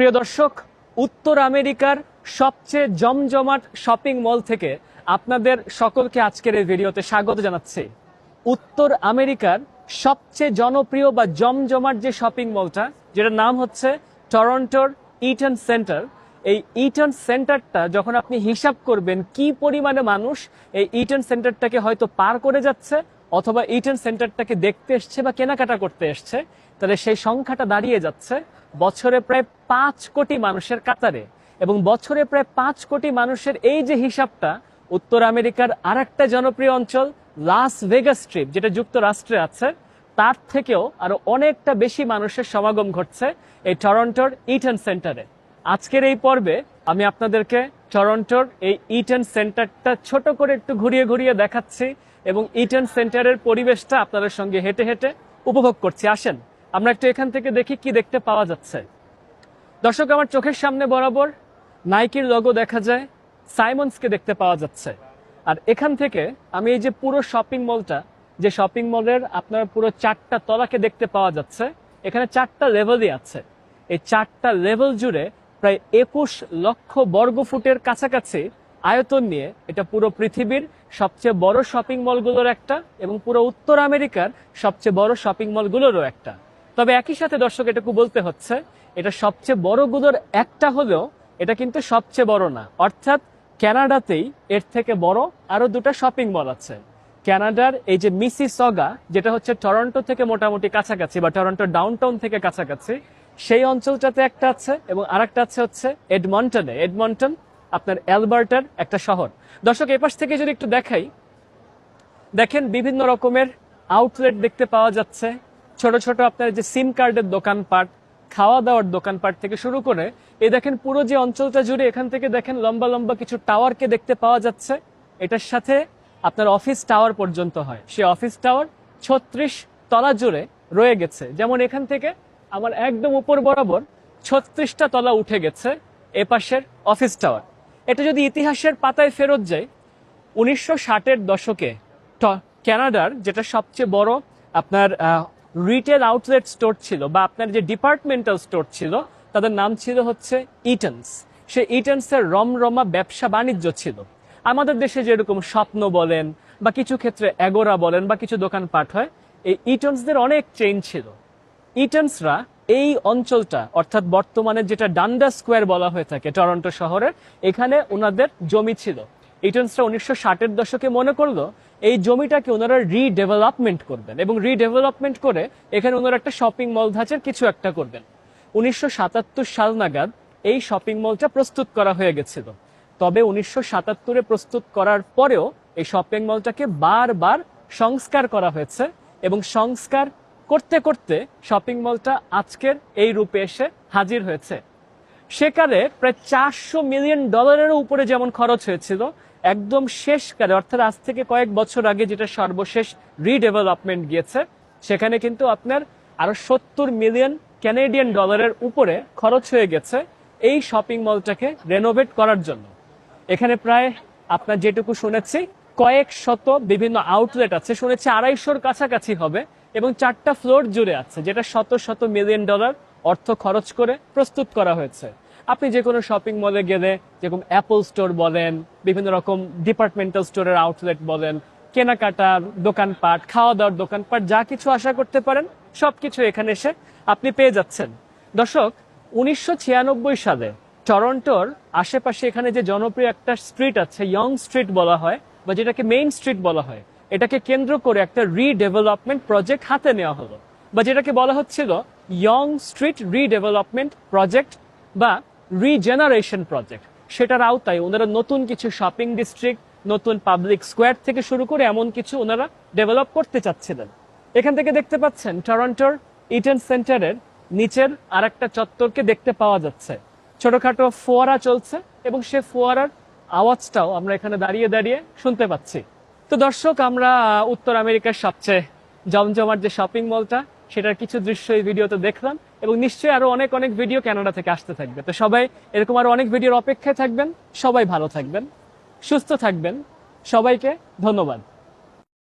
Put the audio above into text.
প্রিয় দর্শক, উত্তর আমেরিকার সবচেয়ে জমজমাট শপিং মল থেকে আপনাদের সকলকে আজকের এই ভিডিওতে স্বাগত জানাচ্ছি। উত্তর আমেরিকার সবচেয়ে জনপ্রিয় বা জমজমাট যে শপিং মলটা, যেটার নাম হচ্ছে টরন্টোর ইটন সেন্টার। এই ইটন সেন্টারটা যখন আপনি হিসাব করবেন কি পরিমাণে মানুষ এই ইটন সেন্টারটাকে হয়তো পার করে যাচ্ছে অথবা ইটন সেন্টারটাকে দেখতে এসছে বা কেনাকাটা করতে এসছে, তাহলে সেই সংখ্যাটা দাঁড়িয়ে যাচ্ছে বছরে প্রায় 5 কোটি মানুষের কাতারে। এবং বছরে প্রায় 5 কোটি মানুষের এই যে হিসাবটা, উত্তর আমেরিকার আরেকটা জনপ্রিয় অঞ্চল লাস ভেগাস স্ট্রিপ, যেটা যুক্তরাষ্ট্রে আছে, তার থেকেও আরো অনেকটা বেশি মানুষের সমাগম ঘটছে এই টরন্টোর ইটন সেন্টারে। আজকের এই পর্বে আমি আপনাদেরকে টরন্টোর এই ইটন সেন্টারটা ছোট করে একটু ঘুরিয়ে ঘুরিয়ে দেখাচ্ছি এবং ইটন সেন্টারের পরিবেশটা আপনাদের সঙ্গে হেঁটে হেঁটে উপভোগ করছি। আসেন আমরা একটু এখান থেকে দেখি কি দেখতে পাওয়া যাচ্ছে। দর্শক, আমার চোখের সামনে বরাবর নাইকির লোগো দেখা যায়, সাইমন্সকে দেখতে পাওয়া যাচ্ছে। আর এখান থেকে আমি এই যে পুরো শপিং মলটা, যে শপিং মলের আপনার পুরো 4টা তলাকে দেখতে পাওয়া যাচ্ছে, এখানে 4টা লেভেলই আছে। এই 4টা লেভেল জুড়ে প্রায় 21 লক্ষ বর্গফুটের কাছাকাছি আয়তন নিয়ে এটা পুরো পৃথিবীর সবচেয়ে বড় শপিং মলগুলোর একটা এবং পুরো উত্তর আমেরিকার সবচেয়ে বড় শপিং মলগুলোরও একটা। তবে একই সাথে দর্শক, এটুকু বলতে হচ্ছে, এটা সবচেয়ে বড়গুলোর একটা হলেও এটা কিন্তু সবচেয়ে বড় না। অর্থাৎ কানাডাতেই এর থেকে বড় আরো 2টা শপিং মল আছে। কানাডার এই যে মিসিসগা, যেটা হচ্ছে টরন্টো থেকে মোটামুটি কাছাকাছি বা টরন্টো ডাউনটাউন থেকে কাছাকাছি, সেই অঞ্চলটাতে একটা আছে এবং আরেকটা আছে হচ্ছে এডমন্টনে। এডমন্টন আপনার অ্যালবার্টার একটা শহর। দর্শক, এপাশ থেকে যদি একটু দেখাই, দেখেন বিভিন্ন রকমের আউটলেট দেখতে পাওয়া যাচ্ছে। ছোট ছোট আপনার যে সিম কার্ডের দোকানপাট, খাওয়া দাওয়ার দোকানপাট থেকে শুরু করে এই দেখেন পুরো যে অঞ্চলটা জুড়ে, এখান থেকে দেখেন লম্বা লম্বা কিছু টাওয়ারকে দেখতে পাওয়া যাচ্ছে। এটার সাথে আপনার অফিস টাওয়ার পর্যন্ত হয়। সেই অফিস টাওয়ার 36 তলা জুড়ে রয়ে গেছে। যেমন এখান থেকে আমার একদম উপর বরাবর 36টা তলা উঠে গেছে এপাশের অফিস টাওয়ার। এটা যদি ইতিহাসের পাতায় ফেরত যায়, 1960-এর দশকে কানাডার যেটা সবচেয়ে বড় আপনার রিটেল আউটলেট স্টোর ছিল বা আপনার যে ডিপার্টমেন্টাল স্টোর ছিল, তাদের নাম ছিল হচ্ছে ইটনস। সেই ইটনসের রমরমা ব্যবসা বাণিজ্য ছিল। আমাদের দেশে যেরকম স্বপ্ন বলেন বা কিছু ক্ষেত্রে এগোরা বলেন বা কিছু দোকানপাট হয়, এই ইটনসদের অনেক চেইন ছিল। ইটনসরা এই অঞ্চলটা, অর্থাৎ বর্তমানে যেটা ডান্ডা স্কোয়ার বলা হয়ে থাকে টরন্টো শহরের, এখানে ওনাদের জমি ছিল। ইটনসরা 1960-এর দশকে মনে করলো এই জমিটাকে ওনারা রিডেভেলপমেন্ট করবেন এবং রিডেভেলপমেন্ট করে এখানে ওনারা একটা শপিং মল ধাঁচের কিছু একটা করবেন। 1977 সাল নাগাদ এই শপিং মলটা প্রস্তুত করা হয়ে গেছিল। তবে 1977-এ প্রস্তুত করার পরেও এই শপিং মলটাকে বারবার সংস্কার করা হয়েছে এবং সংস্কার করতে করতে শপিং মলটা আজকের এই রূপে এসে হাজির হয়েছে। সেকালে প্রায় $400 মিলিয়ন উপরে যেমন খরচ হয়েছিল, একদম শেষকালে অর্থাৎ আজ থেকে কয়েক বছর আগে যেটা সর্বশেষ রিডেভেলপমেন্ট গিয়েছে, সেখানে কিন্তু আপনার আরো $70 মিলিয়ন ক্যানাডিয়ান উপরে খরচ হয়ে গেছে এই শপিং মলটাকে রেনোভেট করার জন্য। এখানে প্রায় আপনার যেটুকু শুনেছি কয়েক শত বিভিন্ন আউটলেট আছে, শুনেছি 250-র কাছাকাছি হবে এবং 4টা ফ্লোর জুড়ে আছে, যেটা শত শত $মিলিয়ন অর্থ খরচ করে প্রস্তুত করা হয়েছে। আপনি যে কোনো শপিং মলে গেলে, যেরকম অ্যাপল স্টোর বলেন, বিভিন্ন রকম ডিপার্টমেন্টাল স্টোরের আউটলেট বলেন, কেনাকাটার দোকানপাট, খাওয়া দাওয়ার দোকানপাট, যা কিছু আশা করতে পারেন সবকিছু এখানে এসে আপনি পেয়ে যাচ্ছেন। দর্শক, 1996 সালে টরন্টোর আশেপাশে এখানে যে জনপ্রিয় একটা স্ট্রিট আছে, ইয়ং স্ট্রিট বলা হয় বা যেটাকে মেইন স্ট্রিট বলা হয়, এটাকে কেন্দ্র করে একটা রিডেভেলপমেন্ট প্রজেক্ট হাতে নেওয়া হলো বা যেটাকে বলা হচ্ছিল ইয়ং স্ট্রিট রিডেভেলপমেন্ট প্রজেক্ট বা রিজেনারেশন প্রজেক্ট। সেটার আওতায় ওনারা নতুন কিছু শপিং ডিস্ট্রিক্ট, নতুন পাবলিক স্কোয়ার থেকে শুরু করে এমন কিছু ওনারা ডেভেলপ করতে চাচ্ছিলেন। এখান থেকে দেখতে পাচ্ছেন টরন্টোর ইটন সেন্টারের নিচের আরেকটা চত্বরকে দেখতে পাওয়া যাচ্ছে। ছোটখাটো ফোয়ারা চলছে এবং সে ফোয়ারার আওয়াজটাও আমরা এখানে দাঁড়িয়ে দাঁড়িয়ে শুনতে পাচ্ছি। তো দর্শক, আমরা উত্তর আমেরিকার সবচেয়ে জমজমাট যে শপিং মলটা, সেটার কিছু দৃশ্য এই ভিডিওতে দেখলাম এবং নিশ্চয়ই আরো অনেক অনেক ভিডিও কানাডা থেকে আসতে থাকবে। তো সবাই এরকম আরো অনেক ভিডিওর অপেক্ষায় থাকবেন। সবাই ভালো থাকবেন, সুস্থ থাকবেন। সবাইকে ধন্যবাদ।